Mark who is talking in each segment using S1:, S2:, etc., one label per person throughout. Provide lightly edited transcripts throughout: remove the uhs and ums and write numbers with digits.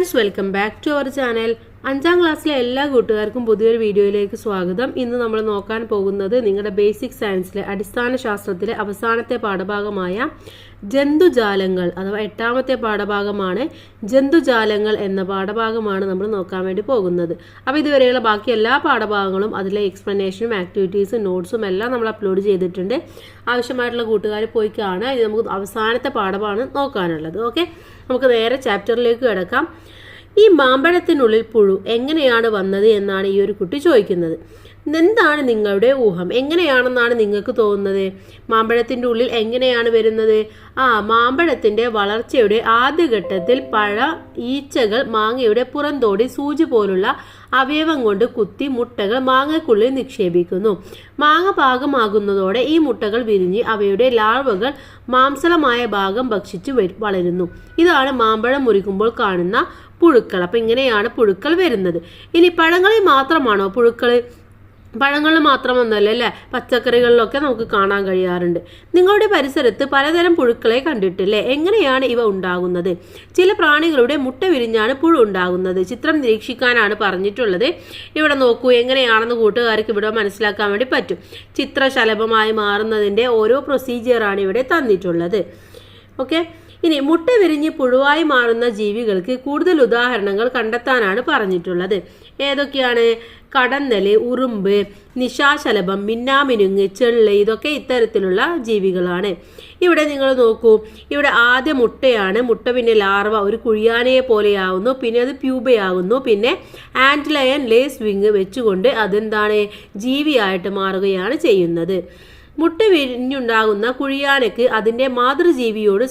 S1: Friends, welcome back to our channel. 5ാം ക്ലാസ്സിലെ എല്ലാ കൂട്ടുകാർക്കും പുതിയൊരു വീഡിയോയിലേക്ക് സ്വാഗതം. ഇന്ന് നമ്മൾ നോക്കാൻ പോകുന്നത് നിങ്ങളുടെ ബേസിക് സയൻസിലെ അടിസ്ഥാന ശാസ്ത്രത്തിലെ അവസാനത്തെ പാഠഭാഗമായ ജന്തുജാലങ്ങൾ അഥവാ 8ാമത്തെ പാഠഭാഗമാണ്. ജന്തുജാലങ്ങൾ എന്ന പാഠഭാഗമാണ് നമ്മൾ നോക്കാൻ വേണ്ടി പോകുന്നത്. അപ്പോൾ ഇതുവരെയുള്ള ബാക്കി എല്ലാ പാഠഭാഗങ്ങളും അതിലെ എക്സ്പ്ലനേഷനും ആക്ടിവിറ്റീസും നോട്ട്സും എല്ലാം നമ്മൾ അപ്ലോഡ് ചെയ്തിട്ടുണ്ട്. ആവശ്യമായിട്ടുള്ള കൂട്ടുകാർ പോയി കാണുക. ഇത് നമുക്ക് അവസാനത്തെ പാഠമാണ് നോക്കാനുള്ളത്. ഓക്കെ, നമുക്ക് നേരെ ചാപ്റ്ററിലേക്ക് കിടക്കാം. ഈ മാമ്പഴത്തിനുള്ളിൽ പുഴു എങ്ങനെയാണ് വന്നത് എന്നാണ് ഈ ഒരു കുട്ടി ചോദിക്കുന്നത്. എന്താണ് നിങ്ങളുടെ ഊഹം? എങ്ങനെയാണെന്നാണ് നിങ്ങൾക്ക് തോന്നുന്നത്? മാമ്പഴത്തിൻ്റെ ഉള്ളിൽ എങ്ങനെയാണ് വരുന്നത്? മാമ്പഴത്തിൻ്റെ വളർച്ചയുടെ ആദ്യഘട്ടത്തിൽ ഈച്ചകൾ മാങ്ങയുടെ പുറന്തോടി സൂചി പോലുള്ള അവയവം കൊണ്ട് കുത്തി മുട്ടകൾ മാങ്ങയ്ക്കുള്ളിൽ നിക്ഷേപിക്കുന്നു. മാങ്ങ പാകമാകുന്നതോടെ ഈ മുട്ടകൾ വിരിഞ്ഞ് അവയുടെ ലാർവകൾ മാംസളമായ ഭാഗം ഭക്ഷിച്ച് വളരുന്നു. ഇതാണ് മാമ്പഴം മുറിക്കുമ്പോൾ കാണുന്ന പുഴുക്കൾ. അപ്പം ഇങ്ങനെയാണ് പുഴുക്കൾ വരുന്നത്. ഇനി പഴങ്ങളിൽ മാത്രമാണോ പുഴുക്കൾ? പഴങ്ങളിൽ മാത്രമൊന്നുമല്ല അല്ലേ, പച്ചക്കറികളിലൊക്കെ നമുക്ക് കാണാൻ കഴിയാറുണ്ട്. നിങ്ങളുടെ പരിസരത്ത് പലതരം പുഴുക്കളെ കണ്ടിട്ടില്ലേ? എങ്ങനെയാണ് ഇവ ഉണ്ടാകുന്നത്? ചില പ്രാണികളുടെ മുട്ട വിരിഞ്ഞാണ് പുഴു ഉണ്ടാകുന്നത്. ചിത്രം നിരീക്ഷിക്കാനാണ് പറഞ്ഞിട്ടുള്ളത്. ഇവിടെ നോക്കൂ, എങ്ങനെയാണെന്ന് കൂട്ടുകാർക്ക് ഇവിടെ മനസ്സിലാക്കാൻ വേണ്ടി പറ്റും. ചിത്രശലഭമായി മാറുന്നതിൻ്റെ ഓരോ പ്രൊസീജിയറാണ് ഇവിടെ തന്നിട്ടുള്ളത്. ഓക്കെ, ഇനി മുട്ട വിരിഞ്ഞ് പുഴുവായി മാറുന്ന ജീവികൾക്ക് കൂടുതൽ ഉദാഹരണങ്ങൾ കണ്ടെത്താനാണ് പറഞ്ഞിട്ടുള്ളത്. ഏതൊക്കെയാണ്? കടന്നല്, ഉറുമ്പ്, നിശാശലഭം, മിന്നാമിനുങ്ങ്, ചെള്ള്, ഇതൊക്കെ ഇത്തരത്തിലുള്ള ജീവികളാണ്. ഇവിടെ നിങ്ങൾ നോക്കൂ, ഇവിടെ ആദ്യ മുട്ടയാണ്. മുട്ട പിന്നെ ലാർവ ഒരു കുഴിയാനയെ പോലെയാവുന്നു, പിന്നെ അത് പ്യൂബയാകുന്നു, പിന്നെ ആന്റ്ലയൻ ലേസ് വിങ് വെച്ചുകൊണ്ട് അതെന്താണ് ജീവിയായിട്ട് മാറുകയാണ് ചെയ്യുന്നത്. മുട്ട വിരിഞ്ഞുണ്ടാകുന്ന കുഴിയാനയ്ക്ക് അതിൻ്റെ മാതൃജീവിയോട്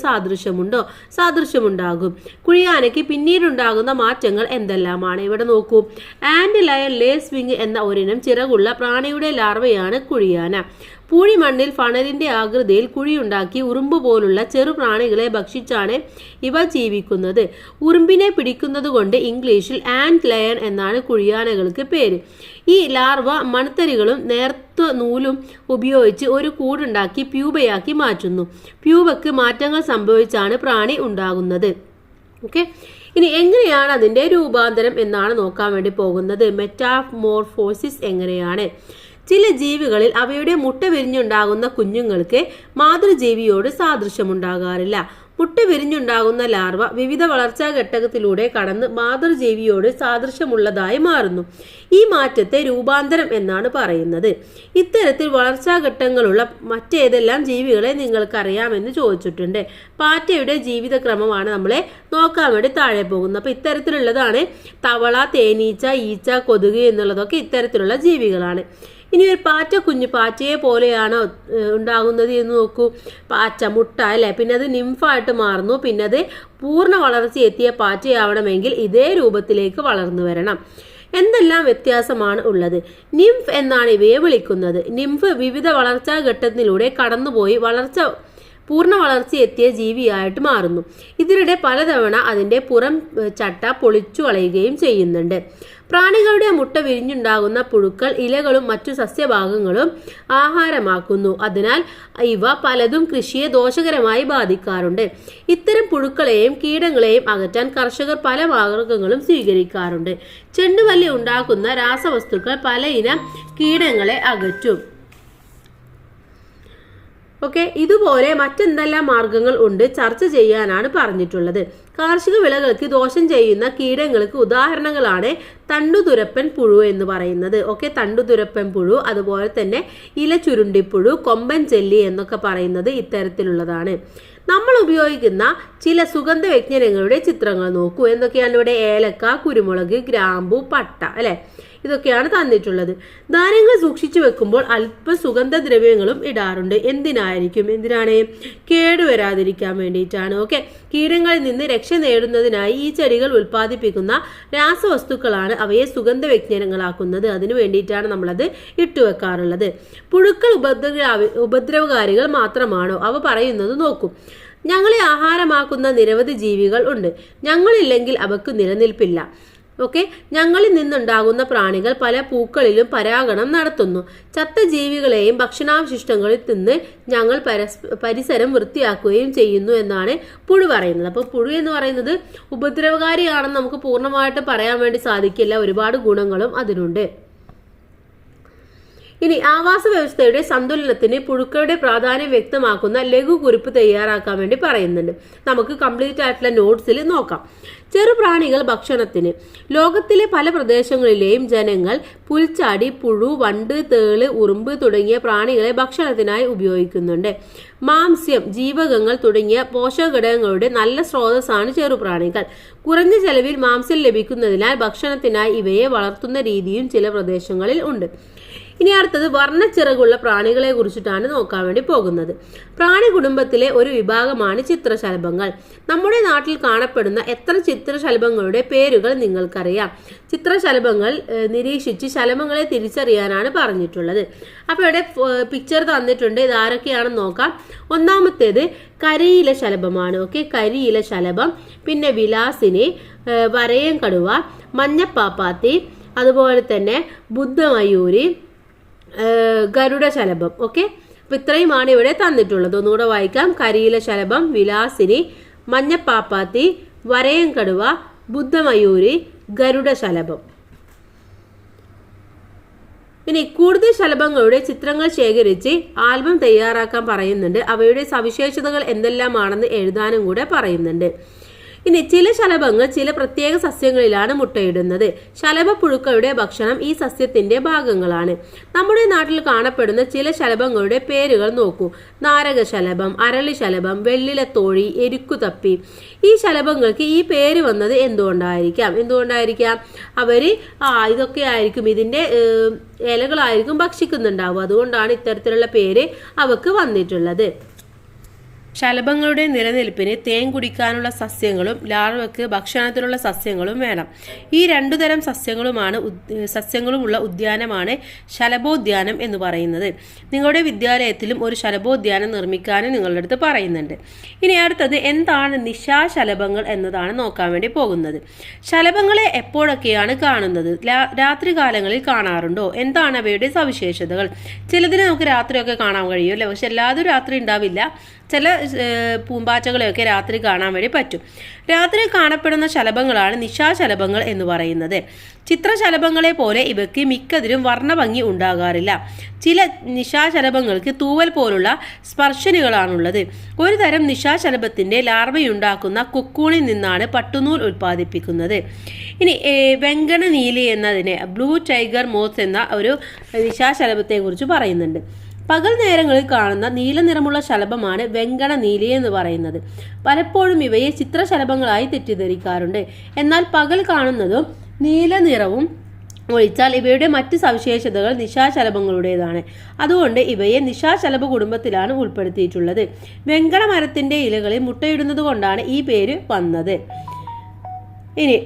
S1: സാദൃശ്യമുണ്ടാകും. കുഴിയാനയ്ക്ക് പിന്നീടുണ്ടാകുന്ന മാറ്റങ്ങൾ എന്തെല്ലാമാണ്? ഇവിടെ നോക്കൂ, ആൻഡ് ലയൻ ലേസ് വിങ് എന്ന ഒരിനം ചിറകുള്ള പ്രാണിയുടെ ലാർവയാണ് കുഴിയാന. പൂഴിമണ്ണിൽ ഫണലിന്റെ ആകൃതിയിൽ കുഴിയുണ്ടാക്കി ഉറുമ്പ് പോലുള്ള ചെറു പ്രാണികളെ ഭക്ഷിച്ചാണ് ഇവ ജീവിക്കുന്നത്. ഉറുമ്പിനെ പിടിക്കുന്നത് കൊണ്ട് ഇംഗ്ലീഷിൽ ആൻഡ് ലയൺ എന്നാണ് കുഴിയാനകൾക്ക് പേര്. ഈ ലാർവ മൺതരികളും നേർത്ത നൂലും ഉപയോഗിച്ച് ഒരു കൂടുണ്ടാക്കി പ്യൂബയാക്കി മാറ്റുന്നു. പ്യൂബയ്ക്ക് മാറ്റങ്ങൾ സംഭവിച്ചാണ് പ്രാണി ഉണ്ടാകുന്നത്. ഓക്കെ, ഇനി എങ്ങനെയാണ് അതിൻ്റെ രൂപാന്തരം എന്നാണ് നോക്കാൻ വേണ്ടി പോകുന്നത്. മെറ്റാമോർഫോസിസ് എങ്ങനെയാണ്? ചില ജീവികളിൽ അവയുടെ മുട്ട വിരിഞ്ഞുണ്ടാകുന്ന കുഞ്ഞുങ്ങൾക്ക് മാതൃജീവിയോട് സാദൃശ്യമുണ്ടാകാറില്ല. മുട്ട വിരിഞ്ഞുണ്ടാകുന്ന ലാർവ വിവിധ വളർച്ചാ ഘട്ടത്തിലൂടെ കടന്ന് മാതൃജീവിയോട് സാദൃശ്യമുള്ളതായി മാറുന്നു. ഈ മാറ്റത്തെ രൂപാന്തരം എന്നാണ് പറയുന്നത്. ഇത്തരത്തിൽ വളർച്ചാ ഘട്ടങ്ങളുള്ള മറ്റേതെല്ലാം ജീവികളെ നിങ്ങൾക്കറിയാമെന്ന് ചോദിച്ചിട്ടുണ്ട്. പാറ്റയുടെ ജീവിതക്രമമാണ് നമ്മളെ നോക്കാൻ വേണ്ടി താഴെ പോകുന്നത്. അപ്പം ഇത്തരത്തിലുള്ളതാണ് തവള, തേനീച്ച, ഈച്ച, കൊതുക് എന്നുള്ളതൊക്കെ ഇത്തരത്തിലുള്ള ജീവികളാണ്. ഇനി ഒരു കുഞ്ഞ് പാറ്റയെ പോലെയാണോ ഉണ്ടാകുന്നത് എന്ന് നോക്കൂ. പാറ്റ മുട്ട അല്ലേ, പിന്നെ അത് നിംഫായിട്ട് മാറുന്നു. പിന്നെ അത് പൂർണ്ണ വളർച്ചയെത്തിയ പാറ്റയാവണമെങ്കിൽ ഇതേ രൂപത്തിലേക്ക് വളർന്നു വരണം. എന്തെല്ലാം വ്യത്യാസമാണ് ഉള്ളത്? നിംഫ് എന്നാണ് ഇവയെ വിളിക്കുന്നത്. നിംഫ് വിവിധ വളർച്ചാ ഘട്ടത്തിലൂടെ കടന്നുപോയി പൂർണ്ണ വളർച്ചയെത്തിയ ജീവിയായിട്ട് മാറുന്നു. ഇതിനിടെ പലതവണ അതിൻ്റെ പുറം ചട്ട പൊളിച്ചു കളയുകയും ചെയ്യുന്നുണ്ട്. പ്രാണികളുടെ മുട്ട വിരിഞ്ഞുണ്ടാകുന്ന പുഴുക്കൾ ഇലകളും മറ്റു സസ്യഭാഗങ്ങളും ആഹാരമാക്കുന്നു. അതിനാൽ ഇവ പലതും കൃഷിയെ ദോഷകരമായി ബാധിക്കാറുണ്ട്. ഇത്തരം പുഴുക്കളെയും കീടങ്ങളെയും അകറ്റാൻ കർഷകർ പല മാർഗങ്ങളും സ്വീകരിക്കാറുണ്ട്. ചെണ്ടുമല്ലി ഉണ്ടാക്കുന്ന രാസവസ്തുക്കൾ പലയിനം കീടങ്ങളെ അകറ്റും. ഓക്കെ, ഇതുപോലെ മറ്റെന്തെല്ലാം മാർഗങ്ങൾ ഉണ്ട് ചർച്ച ചെയ്യാനാണ് പറഞ്ഞിട്ടുള്ളത്. കാർഷിക വിളകൾക്ക് ദോഷം ചെയ്യുന്ന കീടങ്ങൾക്ക് ഉദാഹരണങ്ങളാണ് തണ്ടുതുരപ്പൻ പുഴു എന്ന് പറയുന്നത്. ഓക്കെ, തണ്ടുതുരപ്പൻ പുഴു, അതുപോലെ തന്നെ ഇല ചുരുണ്ടിപ്പുഴു, കൊമ്പൻ ചെല്ലി എന്നൊക്കെ പറയുന്നത് ഇത്തരത്തിലുള്ളതാണ്. നമ്മൾ ഉപയോഗിക്കുന്ന ചില സുഗന്ധ വ്യഞ്ജനങ്ങളുടെ ചിത്രങ്ങൾ നോക്കൂ. എന്തൊക്കെയാണ് ഇവിടെ? ഏലക്ക, കുരുമുളക്, ഗ്രാമ്പു, പട്ട അല്ലെ, ഇതൊക്കെയാണ് തന്നിട്ടുള്ളത്. ധാന്യങ്ങൾ സൂക്ഷിച്ചു വെക്കുമ്പോൾ അല്പ സുഗന്ധദ്രവ്യങ്ങളും ഇടാറുണ്ട്. എന്തിനാണ്? കേടുവരാതിരിക്കാൻ വേണ്ടിയിട്ടാണ്. ഓക്കെ, കീടങ്ങളിൽ നിന്ന് രക്ഷ നേടുന്നതിനായി ഈ ചെടികൾ ഉൽപ്പാദിപ്പിക്കുന്ന രാസവസ്തുക്കളാണ് അവയെ സുഗന്ധ വ്യഞ്ജനങ്ങളാക്കുന്നത്. അതിനു വേണ്ടിയിട്ടാണ് നമ്മളത് ഇട്ടുവെക്കാറുള്ളത്. പുഴുക്കൾ ഉപദ്രവകാരികൾ മാത്രമാണോ? അവ പറയുന്നത് നോക്കും. ഞങ്ങളെ ആഹാരമാക്കുന്ന നിരവധി ജീവികൾ ഉണ്ട്. ഞങ്ങളില്ലെങ്കിൽ അവക്ക് നിലനിൽപ്പില്ല. ഓക്കെ, ഞങ്ങളിൽ നിന്നുണ്ടാകുന്ന പ്രാണികൾ പല പൂക്കളിലും പരാഗണം നടത്തുന്നു. ചത്ത ജീവികളെയും ഭക്ഷണാവശിഷ്ടങ്ങളിൽ നിന്ന് ഞങ്ങൾ പരിസരം വൃത്തിയാക്കുകയും ചെയ്യുന്നു എന്നാണ് പുഴു പറയുന്നത്. അപ്പോൾ പുഴു എന്ന് പറയുന്നത് ഉപദ്രവകാരിയാണെന്ന് നമുക്ക് പൂർണ്ണമായിട്ട് പറയാൻ വേണ്ടി സാധിക്കില്ല. ഒരുപാട് ഗുണങ്ങളും അതിനുണ്ട്. ഇനി ആവാസ വ്യവസ്ഥയുടെ സന്തുലനത്തിന് പുഴുക്കളുടെ പ്രാധാന്യം വ്യക്തമാക്കുന്ന ലഘുകുറിപ്പ് തയ്യാറാക്കാൻ വേണ്ടി പറയുന്നുണ്ട്. നമുക്ക് കംപ്ലീറ്റ് ആയിട്ടുള്ള നോട്ട്സിൽ നോക്കാം. ചെറുപ്രാണികൾ ഭക്ഷണത്തിന്. ലോകത്തിലെ പല പ്രദേശങ്ങളിലെയും ജനങ്ങൾ പുൽച്ചാടി, പുഴു, വണ്ട്, തേള്, ഉറുമ്പ് തുടങ്ങിയ പ്രാണികളെ ഭക്ഷണത്തിനായി ഉപയോഗിക്കുന്നുണ്ട്. മാംസ്യം, ജീവകങ്ങൾ തുടങ്ങിയ പോഷകഘടകങ്ങളുടെ നല്ല സ്രോതസ്സാണ് ചെറുപ്രാണികൾ. കുറഞ്ഞ ചെലവിൽ മാംസ്യം ലഭിക്കുന്നതിനാൽ ഭക്ഷണത്തിനായി ഇവയെ വളർത്തുന്ന രീതിയും ചില പ്രദേശങ്ങളിൽ ഉണ്ട്. ഇനി അടുത്തത് വർണ്ണച്ചിറകുള്ള പ്രാണികളെ കുറിച്ചിട്ടാണ് നോക്കാൻ വേണ്ടി പോകുന്നത്. പ്രാണി കുടുംബത്തിലെ ഒരു വിഭാഗമാണ് ചിത്രശലഭങ്ങൾ. നമ്മുടെ നാട്ടിൽ കാണപ്പെടുന്ന എത്ര ചിത്രശലഭങ്ങളുടെ പേരുകൾ നിങ്ങൾക്കറിയാം? ചിത്രശലഭങ്ങൾ നിരീക്ഷിച്ച് ശലഭങ്ങളെ തിരിച്ചറിയാനാണ് പറഞ്ഞിട്ടുള്ളത്. അപ്പോൾ ഇവിടെ പിക്ചർ തന്നിട്ടുണ്ട്. ഇത് ആരൊക്കെയാണെന്ന് നോക്കാം. ഒന്നാമത്തേത് കരിയില ശലഭമാണ്. ഓക്കെ, കരിയില ശലഭം, പിന്നെ വിലാസിനി, വരയം കടുവ, മഞ്ഞപ്പാപ്പാത്തി, അതുപോലെ തന്നെ ബുദ്ധമയൂരി, ഗരുഡ ശലഭം. ഓക്കെ, അപ്പൊ ഇത്രയുമാണ് ഇവിടെ തന്നിട്ടുള്ളത്. ഒന്നുകൂടെ വായിക്കാം. കരിയില ശലഭം, വിലാസിനി, മഞ്ഞപ്പാപ്പാത്തി, വരയം കടുവ, ബുദ്ധമയൂരി, ഗരുഡ ശലഭം. ഇനി കൂടുതൽ ശലഭങ്ങളുടെ ചിത്രങ്ങൾ ശേഖരിച്ച് ആൽബം തയ്യാറാക്കാൻ പറയുന്നുണ്ട്. അവയുടെ സവിശേഷതകൾ എന്തെല്ലാമാണെന്ന് എഴുതാനും കൂടെ പറയുന്നുണ്ട്. ഇനി ചില ശലഭങ്ങൾ ചില പ്രത്യേക സസ്യങ്ങളിലാണ് മുട്ടയിടുന്നത്. ശലഭപ്പുഴുക്കളുടെ ഭക്ഷണം ഈ സസ്യത്തിന്റെ ഭാഗങ്ങളാണ്. നമ്മുടെ നാട്ടിൽ കാണപ്പെടുന്ന ചില ശലഭങ്ങളുടെ പേരുകൾ നോക്കൂ. നാരകശലഭം, അരളിശലഭം, വെള്ളിലത്തോഴി, എരുക്കുതപ്പി. ഈ ശലഭങ്ങൾക്ക് ഈ പേര് വന്നത് എന്തുകൊണ്ടായിരിക്കാം? അവര് ഇതൊക്കെ ആയിരിക്കും, ഇതിന്റെ ഇലകളായിരിക്കും ഭക്ഷിക്കുന്നുണ്ടാവും. അതുകൊണ്ടാണ് ഇത്തരത്തിലുള്ള പേര് അവക്ക് വന്നിട്ടുള്ളത്. ശലഭങ്ങളുടെ നിലനിൽപ്പിന് തേൻ കുടിക്കാനുള്ള സസ്യങ്ങളും ലാർവയ്ക്ക് ഭക്ഷണത്തിനുള്ള സസ്യങ്ങളും വേണം. ഈ രണ്ടു തരം സസ്യങ്ങളുമുള്ള ഉദ്യാനമാണ് ശലഭോദ്യാനം എന്ന് പറയുന്നത്. നിങ്ങളുടെ വിദ്യാലയത്തിലും ഒരു ശലഭോദ്യാനം നിർമ്മിക്കാനും നിങ്ങളുടെ അടുത്ത് പറയുന്നുണ്ട്. ഇനി അടുത്തത് എന്താണ് നിശാശലഭങ്ങൾ എന്നതാണ് നോക്കാൻ വേണ്ടി പോകുന്നത്. ശലഭങ്ങളെ എപ്പോഴൊക്കെയാണ് കാണുന്നത്? രാത്രികാലങ്ങളിൽ കാണാറുണ്ടോ? എന്താണ് അവയുടെ സവിശേഷതകൾ? ചിലതിനെ നമുക്ക് രാത്രിയൊക്കെ കാണാൻ കഴിയും അല്ലേ, പക്ഷെ എല്ലാവരും രാത്രി ഉണ്ടാവില്ല. ചില പൂമ്പാറ്റകളെയൊക്കെ രാത്രി കാണാൻ വേണ്ടി പറ്റും. രാത്രി കാണപ്പെടുന്ന ശലഭങ്ങളാണ് നിശാശലഭങ്ങൾ എന്ന് പറയുന്നത്. ചിത്രശലഭങ്ങളെ പോലെ ഇവയ്ക്ക് മിക്കതിലും വർണ്ണഭംഗി ഉണ്ടാകാറില്ല. ചില നിശാശലഭങ്ങൾക്ക് തൂവൽ പോലുള്ള സ്പർശനുകളാണുള്ളത്. ഒരു തരം നിശാശലഭത്തിന്റെ ലാർവയുണ്ടാക്കുന്ന കൊക്കൂണിൽ നിന്നാണ് പട്ടുനൂൽ ഉൽപ്പാദിപ്പിക്കുന്നത്. ഇനി വെങ്കണ നീലി എന്നതിനെ ബ്ലൂ ടൈഗർ മോത്ത് എന്ന ഒരു നിശാശലഭത്തെ കുറിച്ച് പറയുന്നുണ്ട്. പകൽ നേരങ്ങളിൽ കാണുന്ന നീല നിറമുള്ള ശലഭമാണ് വെങ്കണ നീലി എന്ന് പറയുന്നത്. പലപ്പോഴും ഇവയെ ചിത്രശലഭങ്ങളായി തെറ്റിദ്ധരിക്കാറുണ്ട്. എന്നാൽ പകൽ കാണുന്നതും നീല നിറവും ഒഴിച്ചാൽ ഇവയുടെ മറ്റ് സവിശേഷതകൾ നിശാശലഭങ്ങളുടേതാണ്. അതുകൊണ്ട് ഇവയെ നിശാശലഭ കുടുംബത്തിലാണ് ഉൾപ്പെടുത്തിയിട്ടുള്ളത്. വെങ്കണ മരത്തിന്റെ ഇലകളിൽ മുട്ടയിടുന്നത് കൊണ്ടാണ് ഈ പേര് വന്നത്. ഇനി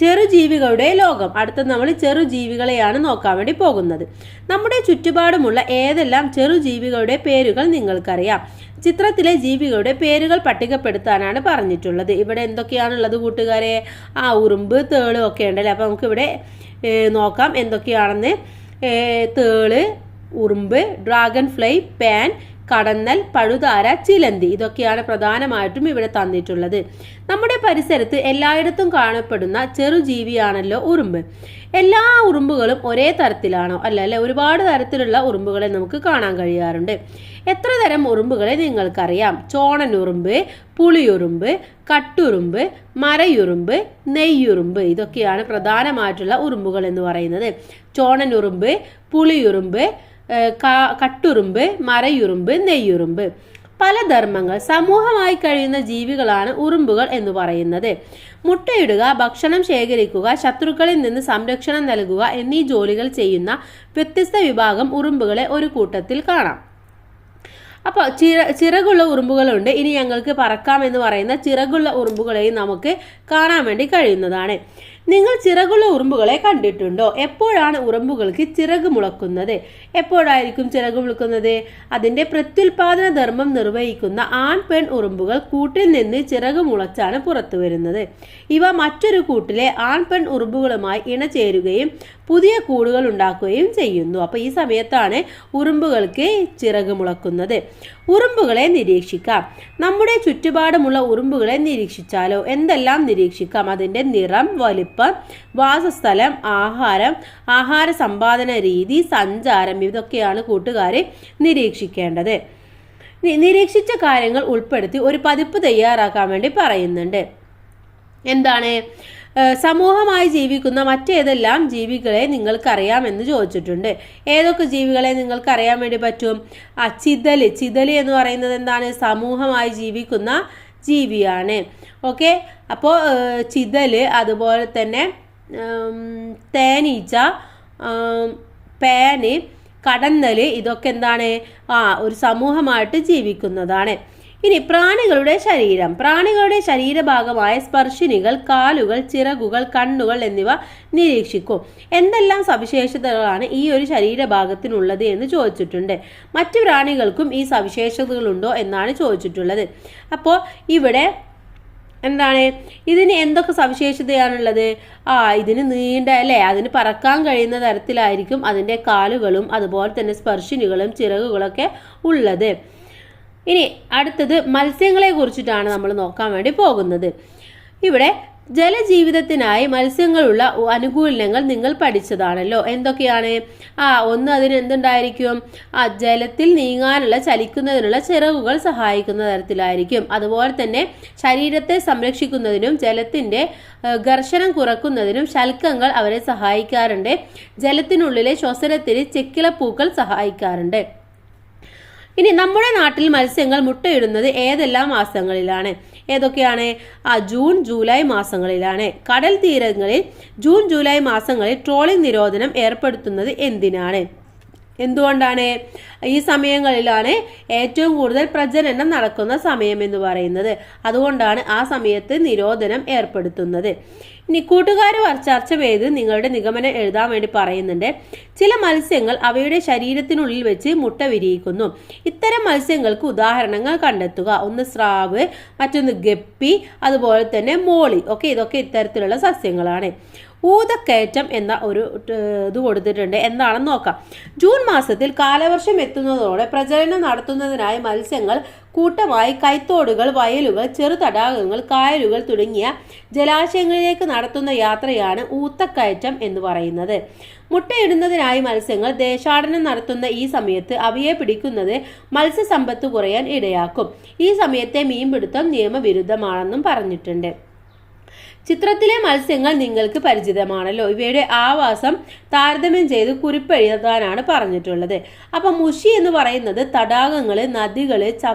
S1: ചെറുജീവികളുടെ ലോകം. അടുത്ത നമ്മൾ ചെറുജീവികളെയാണ് നോക്കാൻ വേണ്ടി പോകുന്നത്. നമ്മുടെ ചുറ്റുപാടുമുള്ള ഏതെല്ലാം ചെറുജീവികളുടെ പേരുകൾ നിങ്ങൾക്കറിയാം? ചിത്രത്തിലെ ജീവികളുടെ പേരുകൾ പട്ടികപ്പെടുത്താനാണ് പറഞ്ഞിട്ടുള്ളത്. ഇവിടെ എന്തൊക്കെയാണുള്ളത് കൂട്ടുകാരെ? ഉറുമ്പ്, തേള് ഒക്കെ ഉണ്ടല്ലേ. അപ്പൊ നമുക്ക് ഇവിടെ നോക്കാം എന്തൊക്കെയാണെന്ന്. തേള്, ഉറുമ്പ്, ഡ്രാഗൺ ഫ്ലൈ, പാൻ, കടന്നൽ, പഴുതാര, ചിലന്തി, ഇതൊക്കെയാണ് പ്രധാനമായിട്ടും ഇവിടെ തന്നിട്ടുള്ളത്. നമ്മുടെ പരിസരത്ത് എല്ലായിടത്തും കാണപ്പെടുന്ന ചെറുജീവിയാണല്ലോ ഉറുമ്പ്. എല്ലാ ഉറുമ്പുകളും ഒരേ തരത്തിലാണോ? അല്ല, ഒരുപാട് തരത്തിലുള്ള ഉറുമ്പുകളെ നമുക്ക് കാണാൻ കഴിയാറുണ്ട്. എത്ര തരം ഉറുമ്പുകളെ നിങ്ങൾക്കറിയാം? ചോണനുറുമ്പ്, പുളിയുറുമ്പ്, കട്ടുറുമ്പ്, മരയുറുമ്പ്, നെയ്യുറുമ്പ്, ഇതൊക്കെയാണ് പ്രധാനമായിട്ടുള്ള ഉറുമ്പുകൾ എന്ന് പറയുന്നത്. ചോണനുറുമ്പ്, പുളിയുറുമ്പ്, കട്ടുറുമ്പ്, മരയുറുമ്പ്, നെയ്യുറുമ്പ്. പല ധർമ്മങ്ങൾ സമൂഹമായി കഴിയുന്ന ജീവികളാണ് ഉറുമ്പുകൾ എന്ന് പറയുന്നത്. മുട്ടയിടുക, ഭക്ഷണം ശേഖരിക്കുക, ശത്രുക്കളിൽ നിന്ന് സംരക്ഷണം നൽകുക എന്നീ ജോലികൾ ചെയ്യുന്ന വ്യത്യസ്ത വിഭാഗം ഉറുമ്പുകളെ ഒരു കൂട്ടത്തിൽ കാണാം. അപ്പോൾ ചിറകുള്ള ഉറുമ്പുകളുണ്ട്. ഇനി ഞങ്ങൾക്ക് പറക്കാം എന്ന് പറയുന്ന ചിറകുള്ള ഉറുമ്പുകളെയും നമുക്ക് കാണാൻ വേണ്ടി കഴിയുന്നതാണ്. നിങ്ങൾ ചിറകുള്ള ഉറുമ്പുകളെ കണ്ടിട്ടുണ്ടോ? എപ്പോഴാണ് ഉറുമ്പുകൾക്ക് ചിറക് മുളക്കുന്നത്? എപ്പോഴായിരിക്കും ചിറക് മുളക്കുന്നത്? അതിന്റെ പ്രത്യുൽപാദന ധർമ്മം നിർവഹിക്കുന്ന ആൺ പെൺ ഉറുമ്പുകൾ കൂട്ടിൽ നിന്ന് ചിറക് മുളച്ചാണ് പുറത്തു വരുന്നത്. ഇവ മറ്റൊരു കൂട്ടിലെ ആൺ പെൺ ഉറുമ്പുകളുമായി ഇണചേരുകയും പുതിയ കൂടുകൾ ഉണ്ടാക്കുകയും ചെയ്യുന്നു. അപ്പോൾ ഈ സമയത്താണ് ഉറുമ്പുകൾക്ക് ചിറക് മുളക്കുന്നത്. ഉറുമ്പുകളെ നിരീക്ഷിക്കാം. നമ്മുടെ ചുറ്റുപാടുമുള്ള ഉറുമ്പുകളെ നിരീക്ഷിച്ചാലോ? എന്തെല്ലാം നിരീക്ഷിക്കാം? അതിൻ്റെ നിറം, വലിപ്പം, വാസസ്ഥലം, ആഹാര സമ്പാദന രീതി, സഞ്ചാരം, ഇതൊക്കെയാണ് കൂട്ടുകാരെ നിരീക്ഷിക്കേണ്ടത്. നിരീക്ഷിച്ച കാര്യങ്ങൾ ഉൾപ്പെടുത്തി ഒരു പതിപ്പ് തയ്യാറാക്കാൻ വേണ്ടി പറയുന്നുണ്ട്. എന്താണ്? സമൂഹമായി ജീവിക്കുന്ന മറ്റേതെല്ലാം ജീവികളെ നിങ്ങൾക്കറിയാമെന്ന് ചോദിച്ചിട്ടുണ്ട്. ഏതൊക്കെ ജീവികളെ നിങ്ങൾക്ക് അറിയാൻ വേണ്ടി പറ്റും? ചിതല് എന്ന് പറയുന്നത് എന്താണ്? സമൂഹമായി ജീവിക്കുന്ന ജീവിയാണ്. ഓക്കെ, അപ്പോൾ ചിതല്, അതുപോലെ തന്നെ തേനീച്ച, പേന്, കടന്നല്, ഇതൊക്കെ എന്താണ്? ഒരു സമൂഹമായിട്ട് ജീവിക്കുന്നതാണ്. ഇനി പ്രാണികളുടെ ശരീരം. പ്രാണികളുടെ ശരീരഭാഗമായ സ്പർശിനികൾ, കാലുകൾ, ചിറകുകൾ, കണ്ണുകൾ എന്നിവ നിരീക്ഷിക്കും. എന്തെല്ലാം സവിശേഷതകളാണ് ഈ ഒരു ശരീരഭാഗത്തിനുള്ളത് എന്ന് ചോദിച്ചിട്ടുണ്ട്. മറ്റു പ്രാണികൾക്കും ഈ സവിശേഷതകളുണ്ടോ എന്നാണ് ചോദിച്ചിട്ടുള്ളത്. അപ്പോൾ ഇവിടെ എന്താണ്? ഇതിന് എന്തൊക്കെ സവിശേഷതയാണുള്ളത്? ഇതിന് നീണ്ട അതിന് പറക്കാൻ കഴിയുന്ന തരത്തിലായിരിക്കും അതിൻ്റെ കാലുകളും അതുപോലെ തന്നെ സ്പർശിനികളും ചിറകുകളൊക്കെ ഉള്ളത്. ഇനി അടുത്തത് മത്സ്യങ്ങളെ കുറിച്ചിട്ടാണ് നമ്മൾ നോക്കാൻ വേണ്ടി പോകുന്നത്. ഇവിടെ ജലജീവിതത്തിനായി മത്സ്യങ്ങളുള്ള അനുകൂലനങ്ങൾ നിങ്ങൾ പഠിച്ചതാണല്ലോ. എന്തൊക്കെയാണ്? ഒന്ന്, അതിന് എന്തുണ്ടായിരിക്കും? ജലത്തിൽ നീങ്ങാനുള്ള, ചലിക്കുന്നതിനുള്ള ചിറകുകൾ സഹായിക്കുന്ന തരത്തിലായിരിക്കും. അതുപോലെ തന്നെ ശരീരത്തെ സംരക്ഷിക്കുന്നതിനും ജലത്തിന്റെ ഘർഷണം കുറക്കുന്നതിനും ശൽക്കങ്ങൾ അവരെ സഹായിക്കാറുണ്ട്. ജലത്തിനുള്ളിലെ ശ്വസനത്തിന് ചെക്കിളപ്പൂക്കൾ സഹായിക്കാറുണ്ട്. ഇനി നമ്മുടെ നാട്ടിൽ മത്സ്യങ്ങൾ മുട്ടയിടുന്നത് ഏതെല്ലാം മാസങ്ങളിലാണ്? ഏതൊക്കെയാണ്? ജൂൺ, ജൂലൈ മാസങ്ങളിലാണ്. കടൽ തീരങ്ങളിൽ ജൂൺ, ജൂലൈ മാസങ്ങളിൽ ട്രോളിംഗ് നിരോധനം ഏർപ്പെടുത്തുന്നത് എന്തിനാണ്? എന്തുകൊണ്ടാണ്? ഈ സമയങ്ങളിലാണ് ഏറ്റവും കൂടുതൽ പ്രജനനം നടക്കുന്ന സമയം എന്ന് പറയുന്നത്. അതുകൊണ്ടാണ് ആ സമയത്ത് നിരോധനം ഏർപ്പെടുത്തുന്നത്. ഇനി കൂട്ടുകാർ ചർച്ച ചെയ്ത് നിങ്ങളുടെ നിഗമനം എഴുതാൻ വേണ്ടി പറയുന്നുണ്ട്. ചില മത്സ്യങ്ങൾ അവയുടെ ശരീരത്തിനുള്ളിൽ വെച്ച് മുട്ട വിരിയിക്കുന്നു. ഇത്തരം മത്സ്യങ്ങൾക്ക് ഉദാഹരണങ്ങൾ കണ്ടെത്തുക. ഒന്ന് സ്രാവ്, മറ്റൊന്ന് ഗപ്പി, അതുപോലെ തന്നെ മോളി. ഇതൊക്കെ ഇത്തരത്തിലുള്ള സസ്യങ്ങളാണ്. ഊതക്കയറ്റം എന്ന ഒരു ഇത് കൊടുത്തിട്ടുണ്ട്. എന്താണെന്ന് നോക്കാം. ജൂൺ മാസത്തിൽ കാലവർഷം എത്തുന്നതോടെ പ്രജനനം നടത്തുന്നതിനായി മത്സ്യങ്ങൾ കൂട്ടമായി കൈത്തോടുകൾ, വയലുകൾ, ചെറു തടാകങ്ങൾ, കായലുകൾ തുടങ്ങിയ ജലാശയങ്ങളിലേക്ക് നടത്തുന്ന യാത്രയാണ് ഊത്തക്കയറ്റം എന്ന് പറയുന്നത്. മുട്ടയിടുന്നതിനായി മത്സ്യങ്ങൾ ദേശാടനം നടത്തുന്ന ഈ സമയത്ത് അവയെ പിടിക്കുന്നത് മത്സ്യസമ്പത്ത് കുറയാൻ ഇടയാക്കും. ഈ സമയത്തെ മീൻപിടുത്തം നിയമവിരുദ്ധമാണെന്നും പറഞ്ഞിട്ടുണ്ട്. ചിത്രത്തിലെ മത്സ്യങ്ങൾ നിങ്ങൾക്ക് പരിചിതമാണല്ലോ. ഇവയുടെ ആവാസം താരതമ്യം ചെയ്ത് കുറിപ്പെഴുതാനാണ് പറഞ്ഞിട്ടുള്ളത്. അപ്പം മുഷി എന്ന് പറയുന്നത് തടാകങ്ങള്, നദികള്,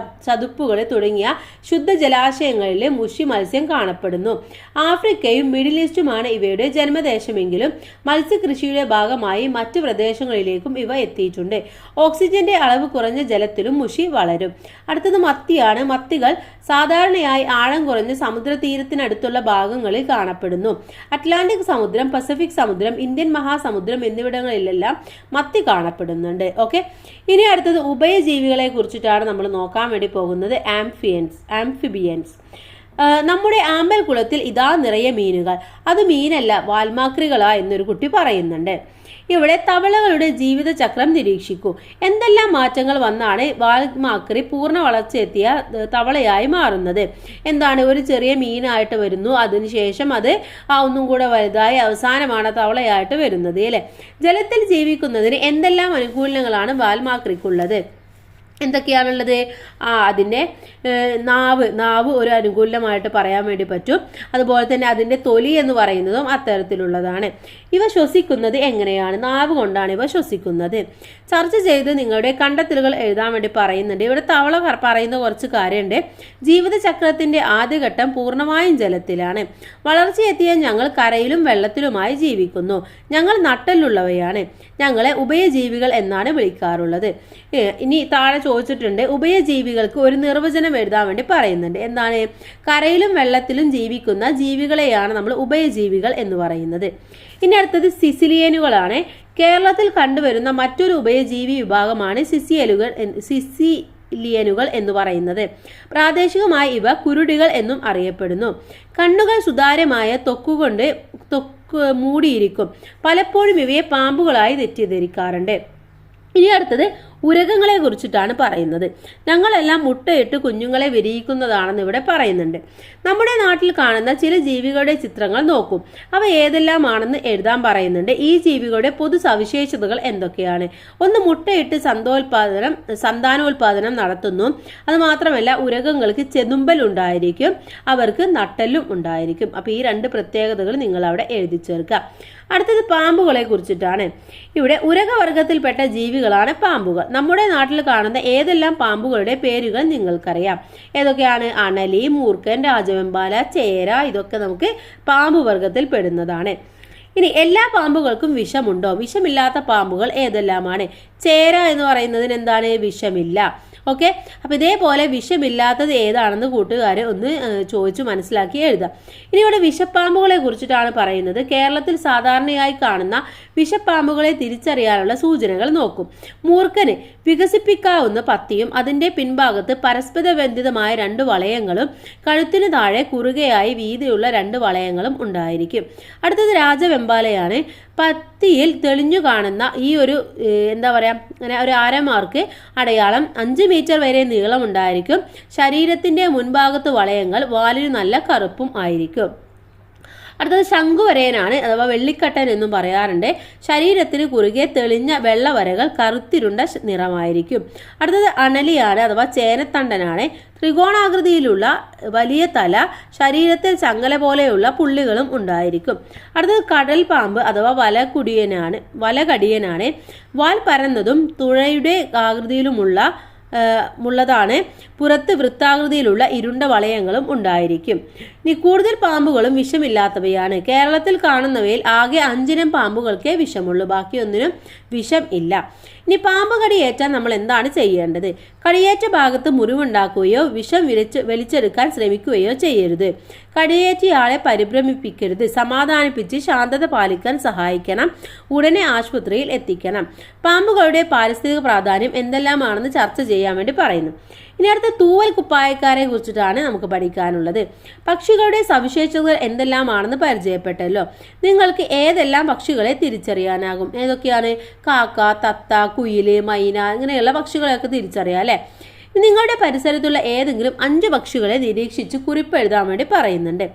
S1: ചതുപ്പുകള് തുടങ്ങിയ ശുദ്ധ ജലാശയങ്ങളിൽ മുഷി മത്സ്യം കാണപ്പെടുന്നു. ആഫ്രിക്കയും മിഡിൽ ഈസ്റ്റുമാണ് ഇവയുടെ ജന്മദേശമെങ്കിലും മത്സ്യകൃഷിയുടെ ഭാഗമായി മറ്റു പ്രദേശങ്ങളിലേക്കും ഇവ എത്തിയിട്ടുണ്ട്. ഓക്സിജന്റെ അളവ് കുറഞ്ഞ ജലത്തിലും മുഷി വളരും. അടുത്തത് മത്തിയാണ്. മത്തികൾ സാധാരണയായി ആഴം കുറഞ്ഞ സമുദ്രതീരത്തിനടുത്തുള്ള ഭാഗങ്ങളിൽ കാണപ്പെടുന്നു. അറ്റ്ലാന്റിക് സമുദ്രം, പസഫിക് സമുദ്രം, ഇന്ത്യൻ മഹാസമുദ്രം എന്നിവിടങ്ങളിലെല്ലാം മത്തി കാണപ്പെടുന്നുണ്ട്. ഇനി അടുത്തത് ഉഭയജീവികളെ കുറിച്ചിട്ടാണ് നമ്മൾ നോക്കാൻ വേണ്ടി പോകുന്നത്. ആംഫിബിയൻസ്. നമ്മുടെ ആമ്പൽ കുളത്തിൽ ഇതാ നിറയെ മീനുകൾ. അത് മീനല്ല, വാൽമാക്രികളാ എന്നൊരു കുട്ടി പറയുന്നുണ്ട്. ഇവിടെ തവളകളുടെ ജീവിതചക്രം നിരീക്ഷിക്കൂ. എന്തെല്ലാം മാറ്റങ്ങൾ വന്നാണ് വാൽമാക്രി പൂർണ്ണ വളർച്ചയെത്തിയ തവളയായി മാറുന്നത്? എന്താണ്? ഒരു ചെറിയ മീനായിട്ട് വരുന്നു, അതിനുശേഷം അത് ഒന്നും കൂടെ വലുതായി അവസാനമാണ് തവളയായിട്ട് വരുന്നത് അല്ലേ? ജലത്തിൽ ജീവിക്കുന്നതിന് എന്തെല്ലാം അനുകൂലങ്ങളാണ് വാൽമാക്രിക്കുള്ളത്? എന്തൊക്കെയാണുള്ളത്? അതിൻ്റെ നാവ് ഒരു അനുകൂലമായിട്ട് പറയാൻ വേണ്ടി പറ്റും. അതുപോലെ തന്നെ അതിൻ്റെ തൊലി എന്ന് പറയുന്നതും അത്തരത്തിലുള്ളതാണ്. ഇവ ശ്വസിക്കുന്നത് എങ്ങനെയാണ്? നാവ് കൊണ്ടാണ് ഇവ ശ്വസിക്കുന്നത്. ചർച്ച ചെയ്ത് നിങ്ങളുടെ കണ്ടെത്തലുകൾ എഴുതാൻ വേണ്ടി പറയുന്നുണ്ട്. ഇവിടെ തവള പറയുന്ന കുറച്ച് കാര്യമുണ്ട്. ജീവിതചക്രത്തിന്റെ ആദ്യഘട്ടം പൂർണ്ണമായും ജലത്തിലാണ്. വളർച്ചയെത്തിയ ഞങ്ങൾ കരയിലും വെള്ളത്തിലുമായി ജീവിക്കുന്നു. ഞങ്ങൾ നട്ടലുള്ളവയാണ്. ഞങ്ങളെ ഉഭയജീവികൾ എന്നാണ് വിളിക്കാറുള്ളത്. ഇനി താഴെ ചോദിച്ചിട്ടുണ്ട്, ഉഭയജീവികൾക്ക് ഒരു നിർവചനം എഴുതാൻ വേണ്ടി പറയുന്നുണ്ട്. എന്താണ്? കരയിലും വെള്ളത്തിലും ജീവിക്കുന്ന ജീവികളെയാണ് നമ്മൾ ഉഭയജീവികൾ എന്ന് പറയുന്നത്. ഇനി അടുത്തത് സിസിലിയനുകളാണ്. കേരളത്തിൽ കണ്ടുവരുന്ന മറ്റൊരു ഉഭയജീവി വിഭാഗമാണ് സിസിലിയനുകൾ എന്ന് പറയുന്നത്. പ്രാദേശികമായി ഇവ കുരുടികൾ എന്നും അറിയപ്പെടുന്നു. കണ്ണുകൾ സുതാര്യമായ തൊക്ക് മൂടിയിരിക്കും. പലപ്പോഴും ഇവയെ പാമ്പുകളായി തെറ്റിദ്ധരിക്കാറുണ്ട്. ഇനി അടുത്തത് ഉരകങ്ങളെ കുറിച്ചിട്ടാണ് പറയുന്നത്. ഞങ്ങളെല്ലാം മുട്ടയിട്ട് കുഞ്ഞുങ്ങളെ വിരിയിക്കുന്നതാണെന്ന് ഇവിടെ പറയുന്നുണ്ട്. നമ്മുടെ നാട്ടിൽ കാണുന്ന ചില ജീവികളുടെ ചിത്രങ്ങൾ നോക്കും. അവ ഏതെല്ലാമാണെന്ന് എഴുതാൻ പറയുന്നുണ്ട്. ഈ ജീവികളുടെ പൊതു സവിശേഷതകൾ എന്തൊക്കെയാണ്? ഒന്ന്, മുട്ടയിട്ട് സന്താനോൽപാദനം നടത്തുന്നു. അത് മാത്രമല്ല ഉരകങ്ങൾക്ക് ചെതുമ്പൽ ഉണ്ടായിരിക്കും, അവർക്ക് നട്ടെല്ലും ഉണ്ടായിരിക്കും. അപ്പൊ ഈ രണ്ട് പ്രത്യേകതകൾ നിങ്ങൾ അവിടെ എഴുതി ചേർക്കുക. അടുത്തത് പാമ്പുകളെ കുറിച്ചിട്ടാണ്. ഇവിടെ ഉരകവർഗത്തിൽപ്പെട്ട ജീവികളാണ് പാമ്പുകൾ. നമ്മുടെ നാട്ടിൽ കാണുന്ന ഏതെല്ലാം പാമ്പുകളുടെ പേരുകൾ നിങ്ങൾക്കറിയാം? ഏതൊക്കെയാണ്? അണലി, മൂർഖൻ, രാജവെമ്പാല, ചേര, ഇതൊക്കെ നമുക്ക് പാമ്പ് വർഗത്തിൽ പെടുന്നതാണ്. ഇനി എല്ലാ പാമ്പുകൾക്കും വിഷമുണ്ടോ? വിഷമില്ലാത്ത പാമ്പുകൾ ഏതെല്ലാമാണ്? ചേര എന്ന് പറയുന്നതിന് എന്താണ്? വിഷമില്ല. ഓക്കെ, അപ്പൊ ഇതേപോലെ വിഷമില്ലാത്തത് ഏതാണെന്ന് കൂട്ടുകാരെ ഒന്ന് ചോദിച്ചു മനസ്സിലാക്കി എഴുതാം. ഇനി ഇവിടെ വിഷപ്പാമ്പുകളെ കുറിച്ചിട്ടാണ് പറയുന്നത്. കേരളത്തിൽ സാധാരണയായി കാണുന്ന വിഷപ്പാമ്പുകളെ തിരിച്ചറിയാനുള്ള സൂചനകൾ നോക്കും. മൂർഖന് വികസിപ്പിക്കാവുന്ന പത്തിയും അതിന്റെ പിൻഭാഗത്ത് പരസ്പര ബന്ധിതമായ 2 വളയങ്ങളും കഴുത്തിന് താഴെ കുറുകയായി വീതിയുള്ള 2 വളയങ്ങളും ഉണ്ടായിരിക്കും. അടുത്തത് രാജവെമ്പാലയാണ്. പത്തിയിൽ തെളിഞ്ഞു കാണുന്ന ഈ ഒരു എന്താ പറയാ, അങ്ങനെ ഒരു ആരമാർക്ക് അടയാളം 5 മീറ്റർ വരെ നീളം ഉണ്ടായിരിക്കും. ശരീരത്തിന്റെ മുൻഭാഗത്ത് വളയങ്ങൾ വാലിന് നല്ല കറുപ്പും ആയിരിക്കും. അടുത്തത് ശംഖുവരയനാണ്, അഥവാ വെള്ളിക്കട്ടൻ എന്നും പറയാറുണ്ട്. ശരീരത്തിന് കുറുകെ തെളിഞ്ഞ വെള്ളവരകൾ കറുത്തിരുണ്ട നിറമായിരിക്കും. അടുത്തത് അണലിയാണ്, അഥവാ ചേനത്തണ്ടനാണ്. ത്രികോണാകൃതിയിലുള്ള വലിയ തല, ശരീരത്തിൽ ചങ്ങല പോലെയുള്ള പുള്ളികളും ഉണ്ടായിരിക്കും. അടുത്തത് കടൽ പാമ്പ് അഥവാ വലകടിയനാണ്. വാൽ പരന്നതും തുഴയുടെ ആകൃതിയിലുമുള്ളതാണ്. പുറത്ത് വൃത്താകൃതിയിലുള്ള ഇരുണ്ട വളയങ്ങളും ഉണ്ടായിരിക്കും. ഇനി കൂടുതൽ പാമ്പുകളും വിഷമില്ലാത്തവയാണ്. കേരളത്തിൽ കാണുന്നവയിൽ ആകെ 5 ഇനം പാമ്പുകൾക്കേ വിഷമുള്ളൂ, ബാക്കിയൊന്നിനും വിഷം ഇല്ല. ഇനി പാമ്പ് കടിയേറ്റാൽ നമ്മൾ എന്താണ് ചെയ്യേണ്ടത്? കടിയേറ്റ ഭാഗത്ത് മുറിവുണ്ടാക്കുകയോ വിഷം വലിച്ചെടുക്കാൻ ശ്രമിക്കുകയോ ചെയ്യരുത്. കടിയേറ്റയാളെ പരിഭ്രമിപ്പിക്കരുത്. സമാധാനിപ്പിച്ച് ശാന്തത പാലിക്കാൻ സഹായിക്കണം. ഉടനെ ആശുപത്രിയിൽ എത്തിക്കണം. പാമ്പുകളുടെ പാരിസ്ഥിതിക പ്രാധാന്യം എന്തെല്ലാമാണെന്ന് ചർച്ച ചെയ്യാൻ വേണ്ടി പറയുന്നു. ഇനി അടുത്ത തൂവൽ കുപ്പായക്കാരെ കുറിച്ചിട്ടാണ് നമുക്ക് പഠിക്കാനുള്ളത്. പക്ഷികളുടെ സവിശേഷതകൾ എന്തെല്ലാമാണെന്ന് പരിചയപ്പെട്ടല്ലോ. നിങ്ങൾക്ക് ഏതെല്ലാം പക്ഷികളെ തിരിച്ചറിയാനാകും? ഏതൊക്കെയാണ്? കാക്ക, തത്ത, കുയില്, മൈന, ഇങ്ങനെയുള്ള പക്ഷികളെയൊക്കെ തിരിച്ചറിയാം അല്ലെ. നിങ്ങളുടെ പരിസരത്തുള്ള ഏതെങ്കിലും 5 പക്ഷികളെ നിരീക്ഷിച്ച് കുറിപ്പ് എഴുതാൻ വേണ്ടി പറയുന്നുണ്ട്.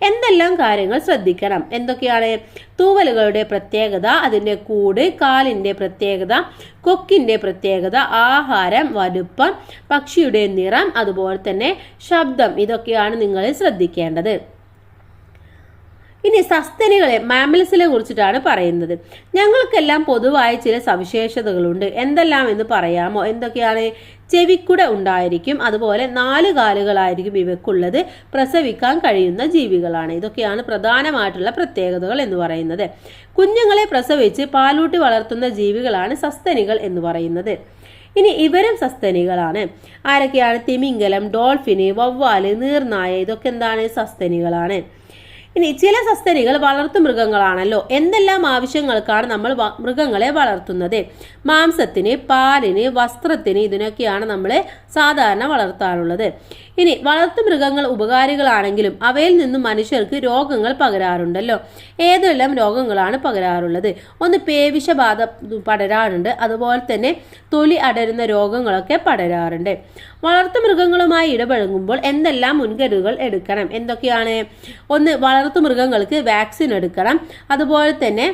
S1: എന്തെല്ലാം കാര്യങ്ങൾ ശ്രദ്ധിക്കണം? എന്തൊക്കെയാണ്? തൂവലുകളുടെ പ്രത്യേകത, അതിൻ്റെ കൂട്, കാലിൻ്റെ പ്രത്യേകത, കൊക്കിൻ്റെ പ്രത്യേകത, ആഹാരം, വലുപ്പം, പക്ഷിയുടെ നിറം, അതുപോലെ തന്നെ ശബ്ദം. ഇതൊക്കെയാണ് നിങ്ങൾ ശ്രദ്ധിക്കേണ്ടത്. ഇനി സസ്തനികളെ, മാമൽസിനെ കുറിച്ചിട്ടാണ് പറയുന്നത്. ഞങ്ങൾക്കെല്ലാം പൊതുവായ ചില സവിശേഷതകളുണ്ട്. എന്തെല്ലാം എന്ന് പറയാമോ? എന്തൊക്കെയാണ്? ചെവിക്കുട ഉണ്ടായിരിക്കും. അതുപോലെ 4 കാലുകളായിരിക്കും ഇവക്കുള്ളത്. പ്രസവിക്കാൻ കഴിയുന്ന ജീവികളാണ്. ഇതൊക്കെയാണ് പ്രധാനമായിട്ടുള്ള പ്രത്യേകതകൾ എന്ന് പറയുന്നത്. കുഞ്ഞുങ്ങളെ പ്രസവിച്ച് പാലൂട്ടി വളർത്തുന്ന ജീവികളാണ് സസ്തനികൾ എന്ന് പറയുന്നത്. ഇനി ഇവരും സസ്തനികളാണ്. ആരൊക്കെയാണ്? തിമിംഗലം, ഡോൾഫിന്, വവ്വാല്, നീർനായ, ഇതൊക്കെ എന്താണ്? സസ്തനികളാണ്. ഇനി ചില സസ്തനികൾ വളർത്തു മൃഗങ്ങളാണല്ലോ. എന്തെല്ലാം ആവശ്യങ്ങൾക്കാണ് നമ്മൾ മൃഗങ്ങളെ വളർത്തുന്നത്? മാംസത്തിന്, പാലിന്, വസ്ത്രത്തിന്, ഇതിനൊക്കെയാണ് നമ്മൾ സാധാരണ വളർത്താറുള്ളത്. ഇനി വളർത്തു മൃഗങ്ങൾ ഉപകാരികളാണെങ്കിലും അവയിൽ നിന്നും മനുഷ്യർക്ക് രോഗങ്ങൾ പകരാറുണ്ടല്ലോ. ഏതെല്ലാം രോഗങ്ങളാണ് പകരാറുള്ളത്? ഒന്ന്, പേവിഷബാധ പടരാറുണ്ട്. അതുപോലെ തന്നെ തൊലി അടരുന്ന രോഗങ്ങളൊക്കെ പടരാറുണ്ട്. വളർത്തു മൃഗങ്ങളുമായി ഇടപഴകുമ്പോൾ എന്തെല്ലാം മുൻകരുതലുകൾ എടുക്കണം? എന്തൊക്കെയാണ്? ഒന്ന്, വളർത്തു മൃഗങ്ങൾക്ക് വാക്സിൻ എടുക്കണം. അതുപോലെ തന്നെ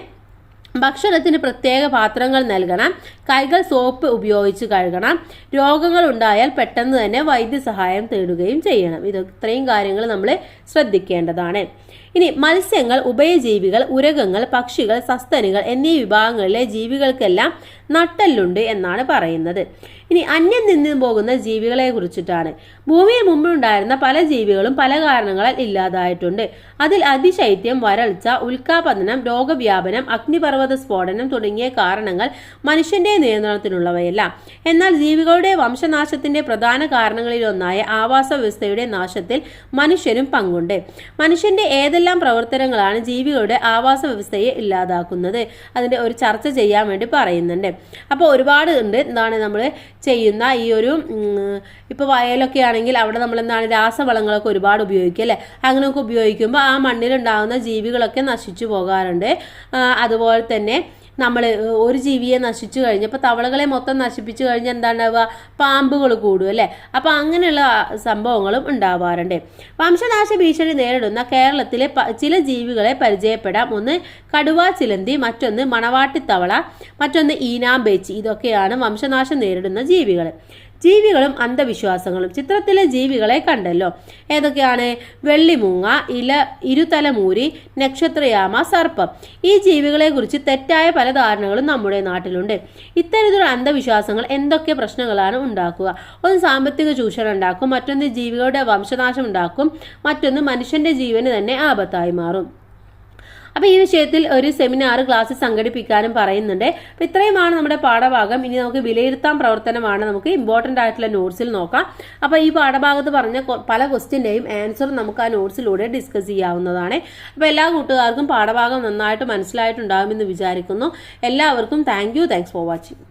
S1: ഭക്ഷണത്തിന് പ്രത്യേക പാത്രങ്ങൾ നൽകണം. കൈകൾ സോപ്പ് ഉപയോഗിച്ച് കഴുകണം. രോഗങ്ങൾ ഉണ്ടായാൽ പെട്ടെന്ന് തന്നെ വൈദ്യസഹായം തേടുകയും ചെയ്യണം. ഇത്രയും കാര്യങ്ങൾ നമ്മൾ ശ്രദ്ധിക്കേണ്ടതാണ്. ഇനി മത്സ്യങ്ങൾ, ഉഭയജീവികൾ, ഉരകങ്ങൾ, പക്ഷികൾ, സസ്തനികൾ എന്നീ വിഭാഗങ്ങളിലെ ജീവികൾക്കെല്ലാം നട്ടെല്ലുണ്ട് എന്നാണ് പറയുന്നത്. ഇനി അന്യം നിന്ന് പോകുന്ന ജീവികളെ കുറിച്ചിട്ടാണ്. ഭൂമിയിൽ മുമ്പുണ്ടായിരുന്ന പല ജീവികളും പല കാരണങ്ങളാൽ ഇല്ലാതായിട്ടുണ്ട്. അതിൽ അതിശൈത്യം, വരൾച്ച, ഉൽക്കാപതനം, രോഗവ്യാപനം, അഗ്നിപർവ്വത സ്ഫോടനം തുടങ്ങിയ കാരണങ്ങൾ മനുഷ്യന്റെ നിയന്ത്രണത്തിലുള്ളവയല്ല. എന്നാൽ ജീവികളുടെ വംശനാശത്തിന്റെ പ്രധാന കാരണങ്ങളിലൊന്നായ ആവാസ വ്യവസ്ഥയുടെ നാശത്തിൽ മനുഷ്യനും പങ്കുണ്ട്. മനുഷ്യന്റെ ഏതെല്ലാം ഏതെല്ലാം പ്രവർത്തനങ്ങളാണ് ജീവികളുടെ ആവാസ വ്യവസ്ഥയെ ഇല്ലാതാക്കുന്നത്, അതിൻ്റെ ഒരു ചർച്ച ചെയ്യാൻ വേണ്ടി പറയുന്നുണ്ട്. അപ്പോൾ ഒരുപാട് ഉണ്ട്. എന്താണ് നമ്മൾ ചെയ്യുന്ന ഈ ഒരു ഇപ്പോൾ വയലൊക്കെ ആണെങ്കിൽ അവിടെ നമ്മൾ എന്താണ് രാസവളങ്ങളൊക്കെ ഒരുപാട് ഉപയോഗിക്കുക അല്ലേ. അങ്ങനെയൊക്കെ ഉപയോഗിക്കുമ്പോൾ ആ മണ്ണിലുണ്ടാകുന്ന ജീവികളൊക്കെ നശിച്ചു പോകാറുണ്ട്. അതുപോലെ തന്നെ നമ്മൾ ഒരു ജീവിയെ നശിച്ചു കഴിഞ്ഞ് ഇപ്പോൾ തവളകളെ മൊത്തം നശിപ്പിച്ചു കഴിഞ്ഞാൽ എന്താണ്ടാവുക, പാമ്പുകൾ കൂടും അല്ലേ. അപ്പോൾ അങ്ങനെയുള്ള സംഭവങ്ങളും ഉണ്ടാവാറുണ്ട്. വംശനാശ ഭീഷണി നേരിടുന്ന കേരളത്തിലെ ചില ജീവികളെ പരിചയപ്പെടാം. ഒന്ന് കടുവ ചിലന്തി, മറ്റൊന്ന് മണവാട്ടിത്തവള, മറ്റൊന്ന് ഈനാമ്പേച്ചി. ഇതൊക്കെയാണ് വംശനാശം നേരിടുന്ന ജീവികൾ. ജീവികളും അന്ധവിശ്വാസങ്ങളും. ചിത്രത്തിലെ ജീവികളെ കണ്ടല്ലോ. ഏതൊക്കെയാണ്? വെള്ളിമൂങ്ങ, ഇരുതലമൂരി, നക്ഷത്രയാമ, സർപ്പം. ഈ ജീവികളെ കുറിച്ച് തെറ്റായ പല ധാരണകളും നമ്മുടെ നാട്ടിലുണ്ട്. ഇത്തരത്തിലുള്ള അന്ധവിശ്വാസങ്ങൾ എന്തൊക്കെ പ്രശ്നങ്ങളാണ് ഉണ്ടാക്കുക? ഒന്ന് സാമ്പത്തിക ചൂഷണം ഉണ്ടാക്കും, മറ്റൊന്ന് ജീവികളുടെ വംശനാശം ഉണ്ടാക്കും, മറ്റൊന്ന് മനുഷ്യന്റെ ജീവന് തന്നെ ആപത്തായി മാറും. അപ്പോൾ ഈ വിഷയത്തിൽ ഒരു സെമിനാർ ക്ലാസ് സംഘടിപ്പിക്കാനും പറയുന്നുണ്ട്. അപ്പോൾ ഇത്രയുമാണ് നമ്മുടെ പാഠഭാഗം. ഇനി നമുക്ക് വിലയിരുത്താൻ പ്രവർത്തനമാണ് നമുക്ക് ഇമ്പോർട്ടൻ്റ് ആയിട്ടുള്ള നോട്ട്സിൽ നോക്കാം. അപ്പോൾ ഈ പാഠഭാഗത്ത് പറഞ്ഞ പല ക്വസ്റ്റ്യൻ്റെയും ആൻസർ നമുക്ക് ആ നോട്ട്സിലൂടെ ഡിസ്കസ് ചെയ്യാവുന്നതാണ്. അപ്പോൾ എല്ലാ കൂട്ടുകാർക്കും പാഠഭാഗം നന്നായിട്ട് മനസ്സിലായിട്ടുണ്ടാകുമെന്ന് വിചാരിക്കുന്നു. എല്ലാവർക്കും താങ്ക്സ് ഫോർ വാച്ചിങ്.